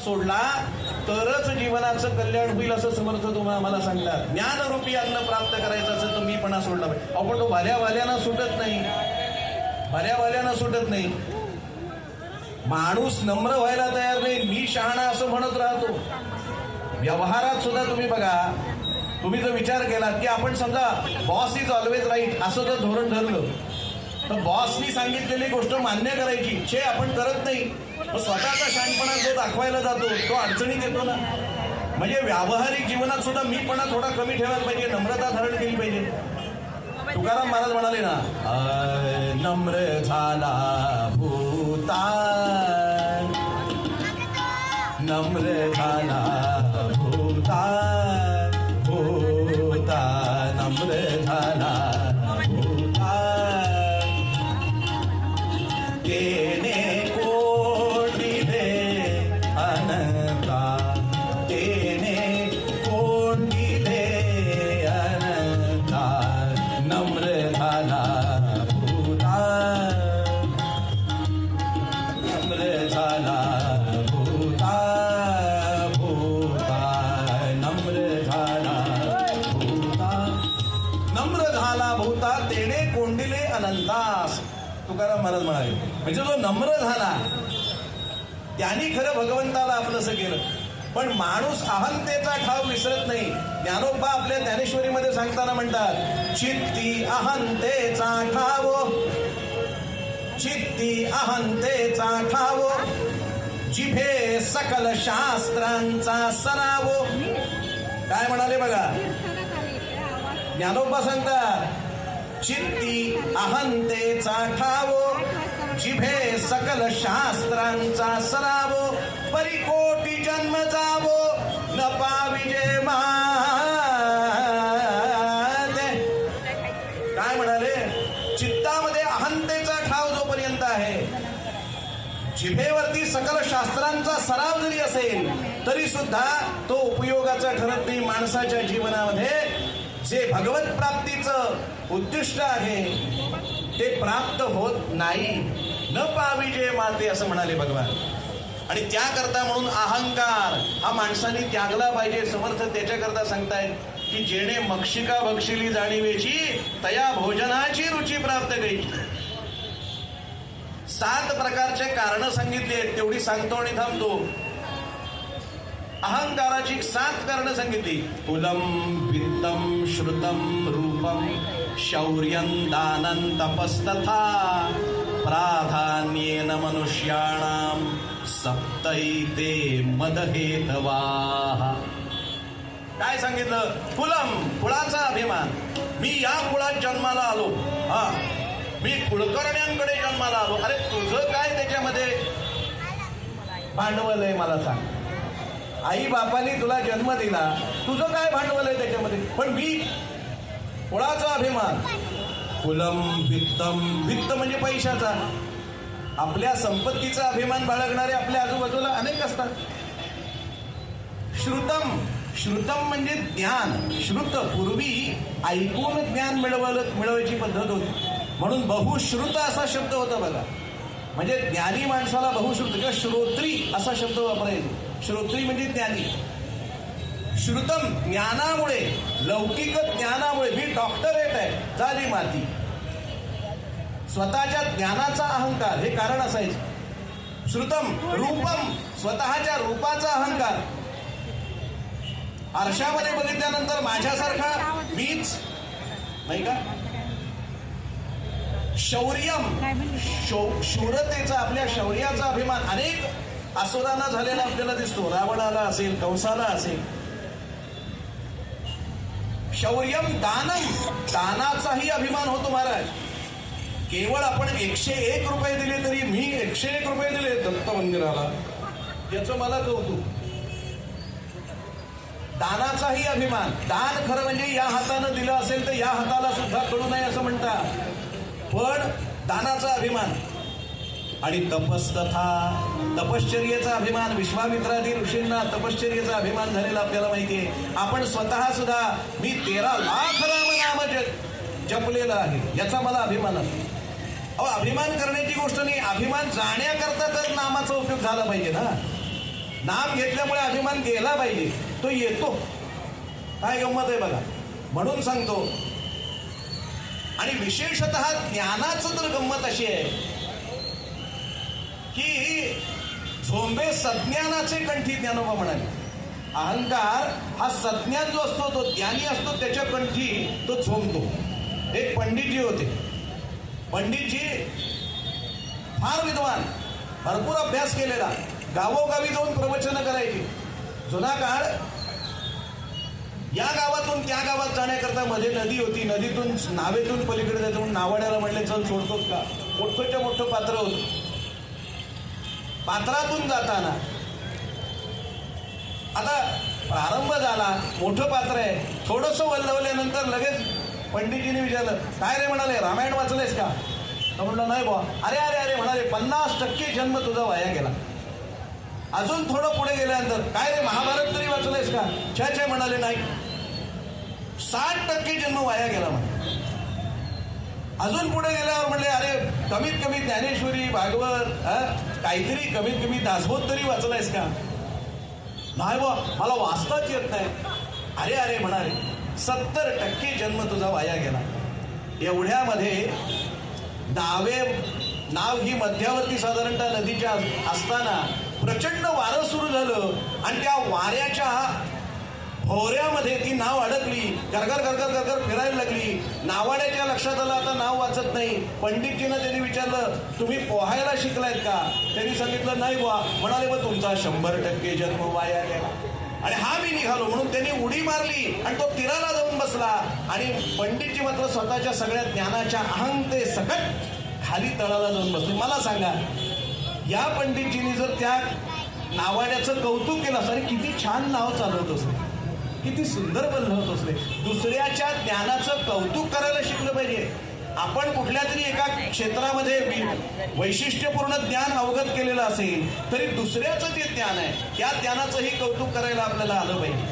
सोडला तरच जीवनाचं कल्याण होईल असं समर्थ तुम्हाला मला सांगतात. ज्ञानरूपी अन्न प्राप्त करायचं असेल तर मीपणा सोडला पाहिजे. आपण तो भाल्यावाल्यानं सुटत नाही, भाल्यावाल्यानं सुटत नाही. माणूस नम्र व्हायला तयार नाही, मी शहाणा असं म्हणत राहतो. व्यवहारात सुद्धा तुम्ही बघा, तुम्ही जर विचार केलात की आपण समजा बॉस इज ऑलवेज राईट असं जर धोरण ठरलं तर बॉसनी सांगितलेली गोष्ट मान्य करायची छे आपण करत नाही. स्वतःचा शहाणपणा जो दाखवायला जातो तो अडचणीत येतो ना. म्हणजे व्यावहारिक जीवनात सुद्धा मीपणा थोडा कमी ठेवायला पाहिजे, नम्रता धारण केली पाहिजे. तुकाराम महाराज म्हणाले ना, नम्र झाला भूता, नम्र झाला भूता, भूता नम्र झाला भूता, तेने कोंडिले अनंता, तेने कोंडिले अनंता, नम्र झाला भूता, नम्र झाला भूता, भूता नम्र झाला भूता, नम्र झाला भूता तेने कोंडिले अनंतास. तुकाराम महाराज म्हणाले म्हणजे जो नम्र झाला त्यांनी खरं भगवंताला आपलंसं केलं. पण माणूस अहंतेचा ठाव विसरत नाही. ज्ञानोबा आपल्या ज्ञानेश्वरीमध्ये सांगताना म्हणतात, चित्ती अहंतेचा ठाव, चित्ती अहंतेचा ठाव, जिभे सकल शास्त्रांचा सराव. काय म्हणाले बघा, ज्ञानोबा सांगतात, चित्ती अहंतेचा ठाव, जिभे सकल शास्त्रांचा सरावो, परिकोटी जन्म जावो, न पाविजे माते. काय म्हणाले, चित्तामध्ये अहंतेचा ठाव जोपर्यंत आहे, जिभेवरती सकल शास्त्रांचा सराव जरी असेल तरी सुद्धा तो उपयोगाचा ठरत नाही. माणसाच्या जीवनामध्ये जे भगवत प्राप्तीचं उद्दिष्ट आहे ते प्राप्त होत नाही. न पाविजे माते असं म्हणाले भगवान. आणि त्याकरता म्हणून अहंकार हा माणसाने त्यागला पाहिजे. समर्थ त्याच्याकरता सांगतायत की जेणे मक्षिका भक्षिली जाणीवेची, तया भोजनाची रुची प्राप्त करायची. 7 प्रकारचे कारण सांगितली आहेत, तेवढी सांगतो आणि थांबतो. अहंकाराची 7 कारणं सांगितली. कुलम वित्तम श्रुतम रूपम शौर्यं दानं तपस्तथा प्राधान्येन मनुष्याणां सप्तैते मदहेतवाः. काय सांगितलं, कुलम कुळाचा अभिमान. मी या कुळात जन्माला आलो, हा मी कुळकर्ण्यांकडे जन्माला आलो. अरे तुझं काय त्याच्यामध्ये भांडवल आहे मला सांग. आई बापाने तुला जन्म दिला, तुझं काय भांडवल आहे त्याच्यामध्ये. पण मी कुळाचा अभिमान. कुलम वित्तम, वित्त म्हणजे पैशाचा. आपल्या संपत्तीचा अभिमान बाळगणारे आपल्या आजूबाजूला अनेक असतात. श्रुतम, श्रुतम म्हणजे ज्ञान. श्रुत पूर्वी ऐकून ज्ञान मिळवायची पद्धत होती, म्हणून बहुश्रुत असा शब्द होता बघा. म्हणजे ज्ञानी माणसाला बहुश्रुत किंवा श्रोत्री असा शब्द वापरायचा. श्रोत्री म्हणजे ज्ञानी. श्रुतम ज्ञानामुळे, लौकिक ज्ञानामुळे. मी डॉक्टरेट आहे, झाली माती. स्वतःच्या ज्ञानाचा अहंकार हे कारण असायचं. श्रुतम रूपम, स्वतःच्या रूपाचा अहंकार. आरशामध्ये बघितल्यानंतर माझ्यासारखा मीच नाही का. शौर्यम, शूरतेचा, आपल्या शौर्याचा अभिमान. अनेक असुरांना झालेला आपल्याला दिसतो, रावणाला असेल, कंसाला असेल. शौर्यम दानम, दानाचाही अभिमान होतो महाराज. केवळ आपण 101 रुपये दिले तरी, मी 101 रुपये दिले दत्त मंदिराला, याचं मला कौतुक. दानाचाही अभिमान. दान खरं म्हणजे या हातानं दिलं असेल तर या हाताला सुद्धा कळू नये असं म्हणतात, पण दानाचा अभिमान. आणि तपस्तथा, तपश्चर्येचा अभिमान. विश्वामित्रादी ऋषींना तपश्चर्येचा अभिमान झालेला आपल्याला माहितीये. आपण स्वतः सुद्धा मी 13 लाख रामनाम जपलेलं आहे, याचा मला अभिमान आहे. अभिमान करण्याची गोष्ट नाही, अभिमान जाण्याकरता तर नामाचा उपयोग झाला पाहिजे ना. नाम घेतल्यामुळे अभिमान गेला पाहिजे, तो येतो. काय गंमत आहे बघा. म्हणून सांगतो. आणि विशेषतः ज्ञानाचं तर गंमत अशी आहे की झोंबे सज्ञानाचे कंठी, ज्ञानोबा म्हणाले. अहंकार हा सज्ञान जो असतो, तो ज्ञानी असतो, त्याच्या कंठी तो झोंबतो. एक पंडितजी होते. पंडितजी फार विद्वान, भरपूर अभ्यास केलेला, गावोगावी जाऊन प्रवचन करायचे. जुना काळ. या गावातून त्या गावात जाण्याकरता मध्ये नदी होती. नदीतून नावेतून पलीकडे जायचं म्हणून नावाड्याला म्हणले चल सोडतोस का. मोठंच्या मोठं पात्र होतं. पात्रातून जाताना आता प्रारंभ झाला, मोठं पात्र आहे. थोडंसं वल्लवल्यानंतर लगेच पंडितजीने विचारलं, काय रे. म्हणाले, रामायण वाचलेस का. म्हणलं नाही बुवा. अरे अरे अरे म्हणाले, 50% जन्म तुझा वाया गेला. अजून थोडं पुढे गेल्यानंतर, काय रे महाभारत तरी वाचलंयस का. छे म्हणाले, नाही. 60% जन्म वाया गेला म्हणे. अजून पुढे गेल्यावर म्हणले, अरे कमीत कमी ज्ञानेश्वरी, भागवत, काहीतरी कमीत कमी दासबोध तरी वाचलायस का. नाही बुवा, मला वाचताच येत नाही. अरे अरे म्हणाले, 70% जन्म तुझा वाया गेला. एवढ्यामध्ये नाव ही मध्यावरती साधारणतः नदीच्या असताना प्रचंड वारं सुरू झालं आणि त्या वाऱ्याच्या भोवऱ्यामध्ये ती नाव अडकली. गरगर गरगर गरगर फिरायला लागली. नावाड्याच्या लक्षात आलं आता नाव वाचत नाही. पंडितजीनं त्यांनी विचारलं, तुम्ही पोहायला शिकलायत का. त्यांनी सांगितलं नाही बुवा. म्हणाले, मग तुमचा 100% जन्म वाया गेला. आणि हा मी निघालो म्हणून त्यांनी उडी मारली आणि तो तीराला जाऊन बसला. आणि पंडितजी मात्र स्वतःच्या सगळ्या ज्ञानाच्या अहंते सकट खाली तळाला जाऊन बसले. मला सांगा, या पंडितजींनी जर त्या नावाड्याचं कौतुक केलं असतं, आणि किती छान नाव चालवत असले, किती सुंदर बनवत असले. दुसऱ्याच्या ज्ञानाचं कौतुक करायला शिकलं पाहिजे. आपण कुठल्या तरी एका क्षेत्रामध्ये वैशिष्ट्यपूर्ण ज्ञान अवगत केलेलं असेल तरी दुसऱ्याचं जे ज्ञान आहे त्या ज्ञानाचंही कौतुक करायला आपल्याला आलं पाहिजे.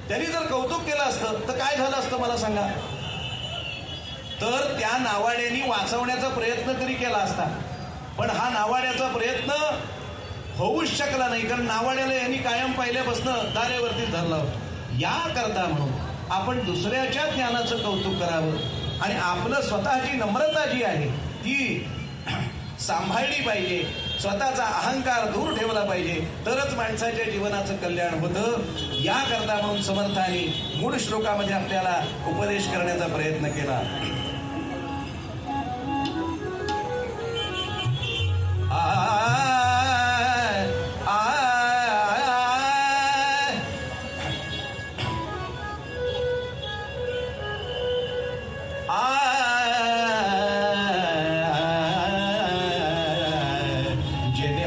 त्यांनी जर कौतुक केलं असतं तर काय झालं असतं मला सांगा. तर त्या नावाड्यानी वाचवण्याचा प्रयत्न तरी केला असता, पण हा नावाड्याचा प्रयत्न होऊच शकला नाही. कारण नावाड्याला यांनी कायम पहिल्यापासून दारेवरतीच धरला होता. या करता म्हणून आपण दुसऱ्याच्या ज्ञानाचं कौतुक करावं आणि आपलं स्वतःची नम्रता जी आहे ती सांभाळली पाहिजे. स्वतःचा अहंकार दूर ठेवला पाहिजे, तरच माणसाच्या जीवनाचं कल्याण होतं. या करता म्हणून समर्थांनी मूळ श्लोकामध्ये आपल्याला उपदेश करण्याचा प्रयत्न केला.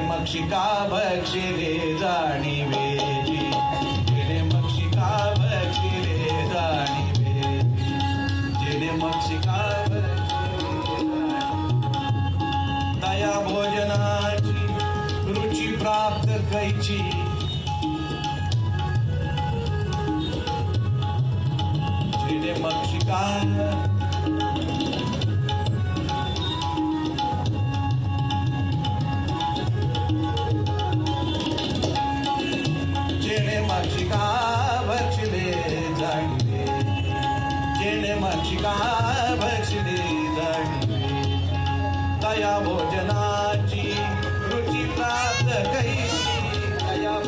मक्षिका भक्षिले जाणीवेची, जेणे मक्षिका भक्षिले जाणीवेची, जेणे मक्षिका दया भोजनाची रुची प्राप्त कैची, जेणे मक्षिका मक्षिका भक्षिले जाणीवे, जेणे मक्षिका भक्षिले जाणीवे, दया भोजनाची रुची प्राप्त कैची, दया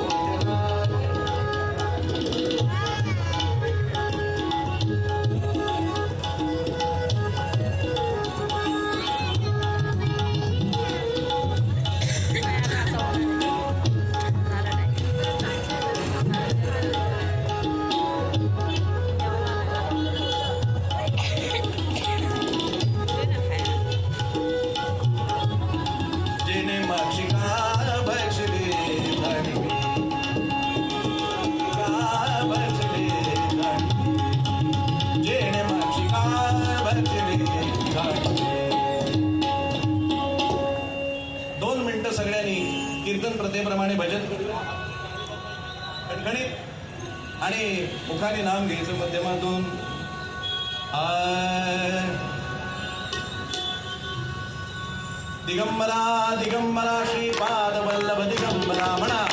कीर्तन प्रथेप्रमाणे भजन करूया खणखणीत आणि मुखाने नाम घ्यायचं माध्यमातून. दिगंबरा दिगंबरा श्रीपाद वल्लभ दिगंबरा म्हणा.